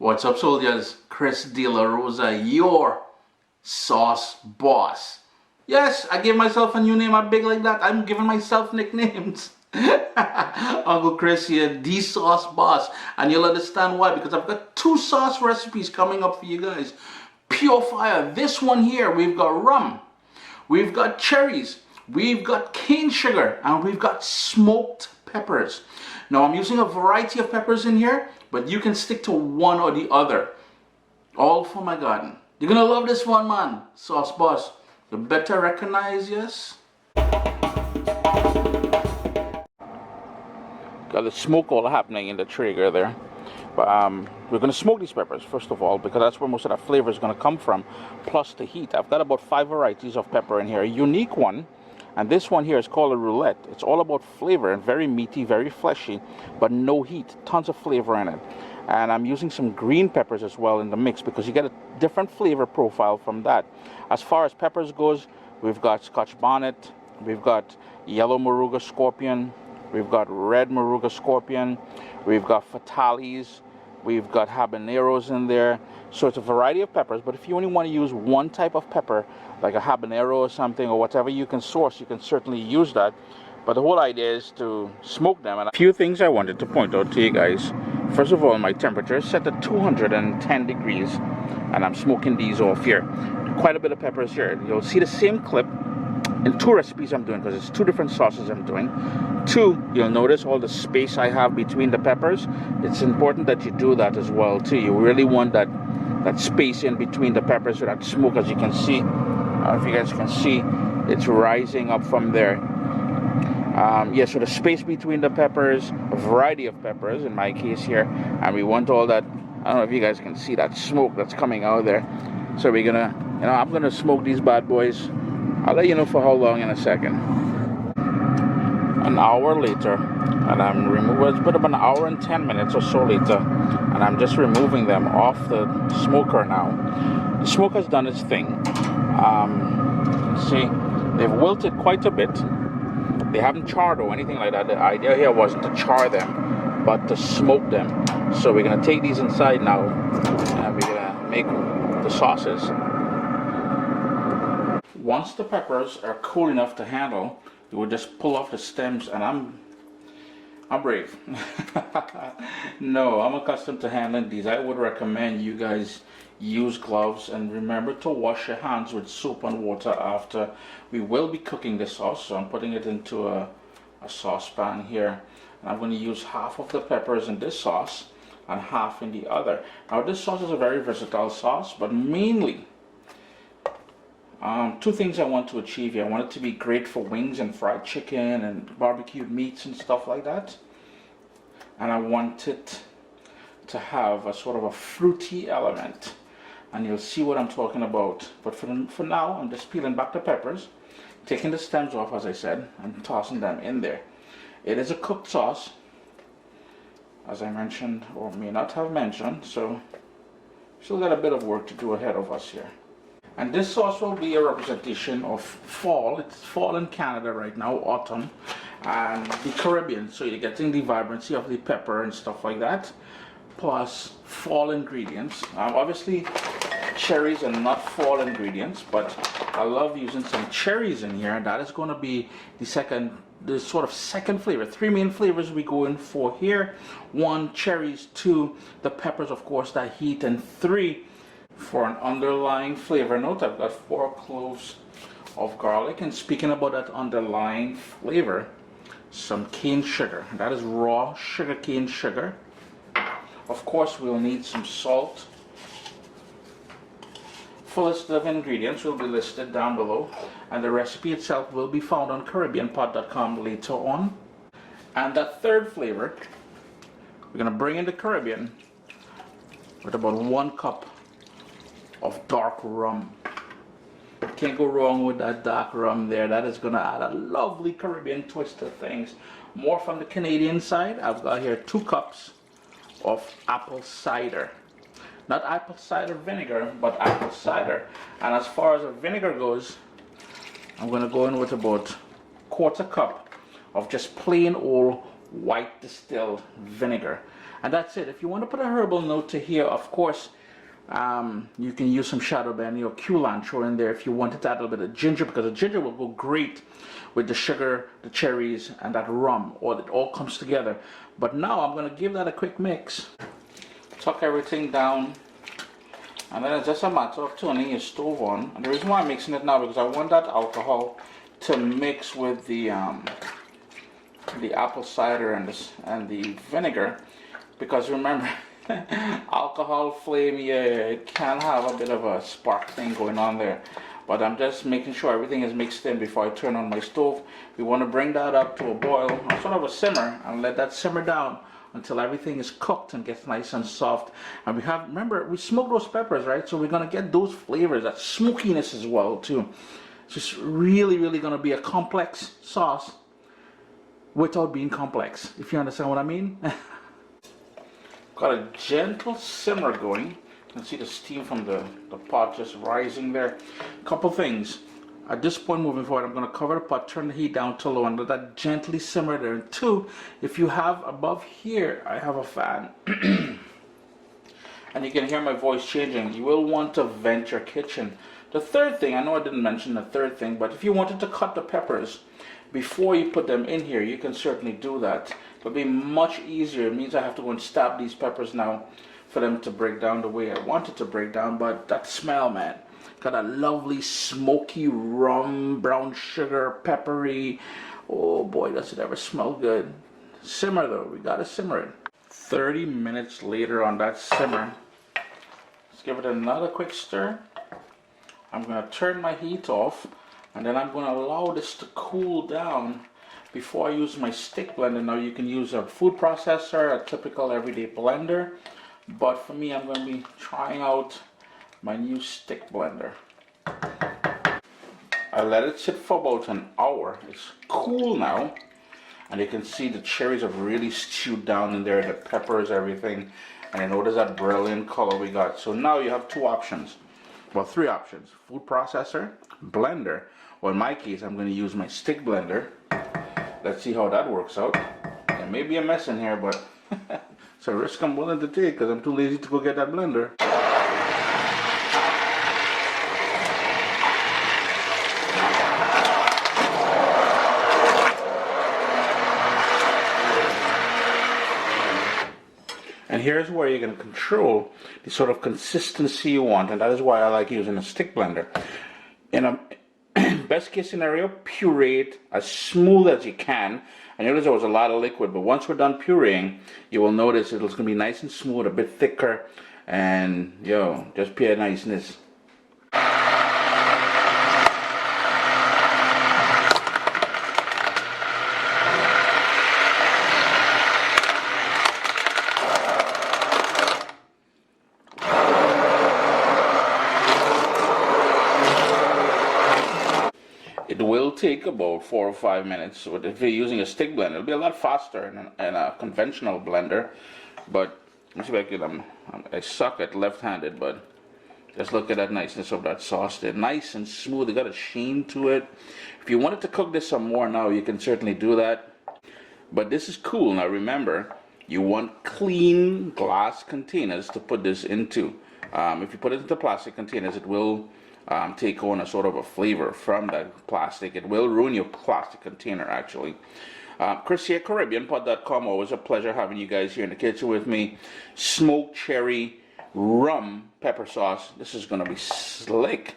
What's up, soldiers? Chris De La Rosa, your sauce boss. Yes, I gave myself a new name. I'm big like that. I'm giving myself nicknames. Uncle Chris here, the sauce boss. And you'll understand why, because I've got two sauce recipes coming up for you guys. Pure fire. This one here, we've got rum, we've got cherries, we've got cane sugar, and we've got smoked peppers. Now I'm using a variety of peppers in here, but you can stick to one or the other. All for my garden. You're gonna love this one, man. Sauce boss. You better recognize, yes? Got the smoke all happening in the trigger there. But we're gonna smoke these peppers first of all, because that's where most of the flavor is gonna come from, plus the heat. I've got about 5 varieties of pepper in here. A unique one. And this one here is called a roulette. It's all about flavor and very meaty, very fleshy, but no heat. Tons of flavor in it. And I'm using some green peppers as well in the mix because you get a different flavor profile from that. As far as peppers goes, we've got Scotch bonnet, we've got yellow Moruga scorpion, we've got red Moruga scorpion, we've got fatales, we've got habaneros in there. So it's a variety of peppers, but if you only want to use one type of pepper, like a habanero or something, or whatever you can source, you can certainly use that. But the whole idea is to smoke them. And a few things I wanted to point out to you guys. First of all, my temperature is set at 210 degrees, and I'm smoking these off here. Quite a bit of peppers here. You'll see the same clip in 2 recipes I'm doing, because it's 2 different sauces I'm doing. 2, you'll notice all the space I have between the peppers. It's important that you do that as well too. You really want that space in between the peppers, so that smoke, as you can see, if you guys can see, it's rising up from there. Yeah, so the space between the peppers, a variety of peppers in my case here, and we want all that. I don't know if you guys can see that smoke that's coming out there. So we're gonna, I'm gonna smoke these bad boys. I'll let you know for how long in a second. An hour later, and I'm removing, it's been about an hour and 10 minutes or so later, and I'm just removing them off the smoker now. The smoke has done its thing. You can see they've wilted quite a bit. They haven't charred or anything like that. The idea here wasn't to char them, but to smoke them. So we're gonna take these inside now, and we're gonna make the sauces. Once the peppers are cool enough to handle, you will just pull off the stems, and I'm brave. No, I'm accustomed to handling these. I would recommend you guys use gloves, and remember to wash your hands with soap and water after. We will be cooking the sauce, so I'm putting it into a saucepan here, and I'm going to use half of the peppers in this sauce and half in the other. Now this sauce is a very versatile sauce, but mainly 2 things I want to achieve here. I want it to be great for wings and fried chicken and barbecued meats and stuff like that, and I want it to have a sort of a fruity element, and you'll see what I'm talking about. But for now, I'm just peeling back the peppers, taking the stems off, as I said, and tossing them in there. It is a cooked sauce, as I mentioned, or may not have mentioned, so still got a bit of work to do ahead of us here. And this sauce will be a representation of fall. It's fall in Canada right now, autumn, and the Caribbean, so you're getting the vibrancy of the pepper and stuff like that, plus fall ingredients. Obviously cherries are not fall ingredients, but I love using some cherries in here. That is going to be the sort of second flavor. 3 main flavors we go in for here. 1, cherries. 2, the peppers, of course, that heat. And 3, for an underlying flavor note, I've got 4 cloves of garlic. And speaking about that underlying flavor, some cane sugar. That is raw sugar cane sugar. Of course, we'll need some salt. Full list of ingredients will be listed down below, and the recipe itself will be found on CaribbeanPot.com later on. And that third flavor, we're going to bring in the Caribbean with about 1 cup of dark rum. Can't go wrong with that dark rum there. That is going to add a lovely Caribbean twist to things. More from the Canadian side, I've got here 2 cups of apple cider. Not apple cider vinegar, but apple cider. And as far as the vinegar goes, I'm going to go in with about 1/4 cup of just plain old white distilled vinegar. And that's it. If you want to put a herbal note to here, of course, you can use some shadow benny or culantro in there if you wanted to add a little bit of ginger, because the ginger will go great with the sugar, the cherries, and that rum. Or it all comes together. But now I'm going to give that a quick mix. Tuck everything down. And then it's just a matter of turning your stove on. And the reason why I'm mixing it now because I want that alcohol to mix with the apple cider and the vinegar. Because remember, alcohol flame, yeah, it can have a bit of a spark thing going on there. But I'm just making sure everything is mixed in before I turn on my stove. We want to bring that up to a boil, sort of a simmer, and let that simmer down until everything is cooked and gets nice and soft. And we have, remember, we smoked those peppers, right? So we're going to get those flavors, that smokiness as well, too. It's just really, really going to be a complex sauce without being complex, if you understand what I mean. Got a gentle simmer going. You can see the steam from the pot just rising there. Couple things. At this point moving forward, I'm going to cover the pot, turn the heat down to low, and let that gently simmer there. And two, if you have above here, I have a fan. And you can hear my voice changing. You will want to vent your kitchen. The third thing, I know I didn't mention the third thing, but if you wanted to cut the peppers before you put them in here, you can certainly do that. It'll be much easier. It means I have to go and stab these peppers now for them to break down the way I want it to break down. But that smell, man. Got a lovely smoky rum, brown sugar, peppery. Oh boy, does it ever smell good. Simmer though, we gotta simmer it. 30 minutes later on that simmer, let's give it another quick stir. I'm gonna turn my heat off, and then I'm gonna allow this to cool down before I use my stick blender. Now you can use a food processor, a typical everyday blender, but for me, I'm gonna be trying out my new stick blender. I let it sit for about an hour. It's cool now, and you can see the cherries have really stewed down in there, the peppers, everything, and I notice that brilliant color we got. So now you have two options, well, three options: food processor, blender, or in my case I'm going to use my stick blender. Let's see how that works out. There may be a mess in here, but it's a risk I'm willing to take because I'm too lazy to go get that blender. And here's where you're going to control the sort of consistency you want, and that is why I like using a stick blender. In a best case scenario, puree it as smooth as you can. I notice there was a lot of liquid, but once we're done pureeing, you will notice it's going to be nice and smooth, a bit thicker, and just pure niceness. It will take about 4 or 5 minutes. But if you're using a stick blender, it'll be a lot faster than a conventional blender. But let me see if I suck at left-handed, but just look at that niceness of that sauce. They're nice and smooth. They got a sheen to it. If you wanted to cook this some more now, you can certainly do that. But this is cool. Now remember, you want clean glass containers to put this into. If you put it into plastic containers, it will take on a sort of a flavor from that plastic. It will ruin your plastic container, actually. Chris here, CaribbeanPot.com. Always a pleasure having you guys here in the kitchen with me. Smoked cherry rum pepper sauce. This is going to be slick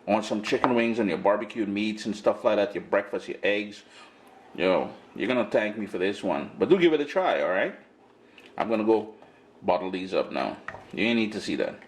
on some chicken wings and your barbecued meats and stuff like that, your breakfast, your eggs. You're going to thank me for this one. But do give it a try, all right? I'm going to go bottle these up now. You need to see that.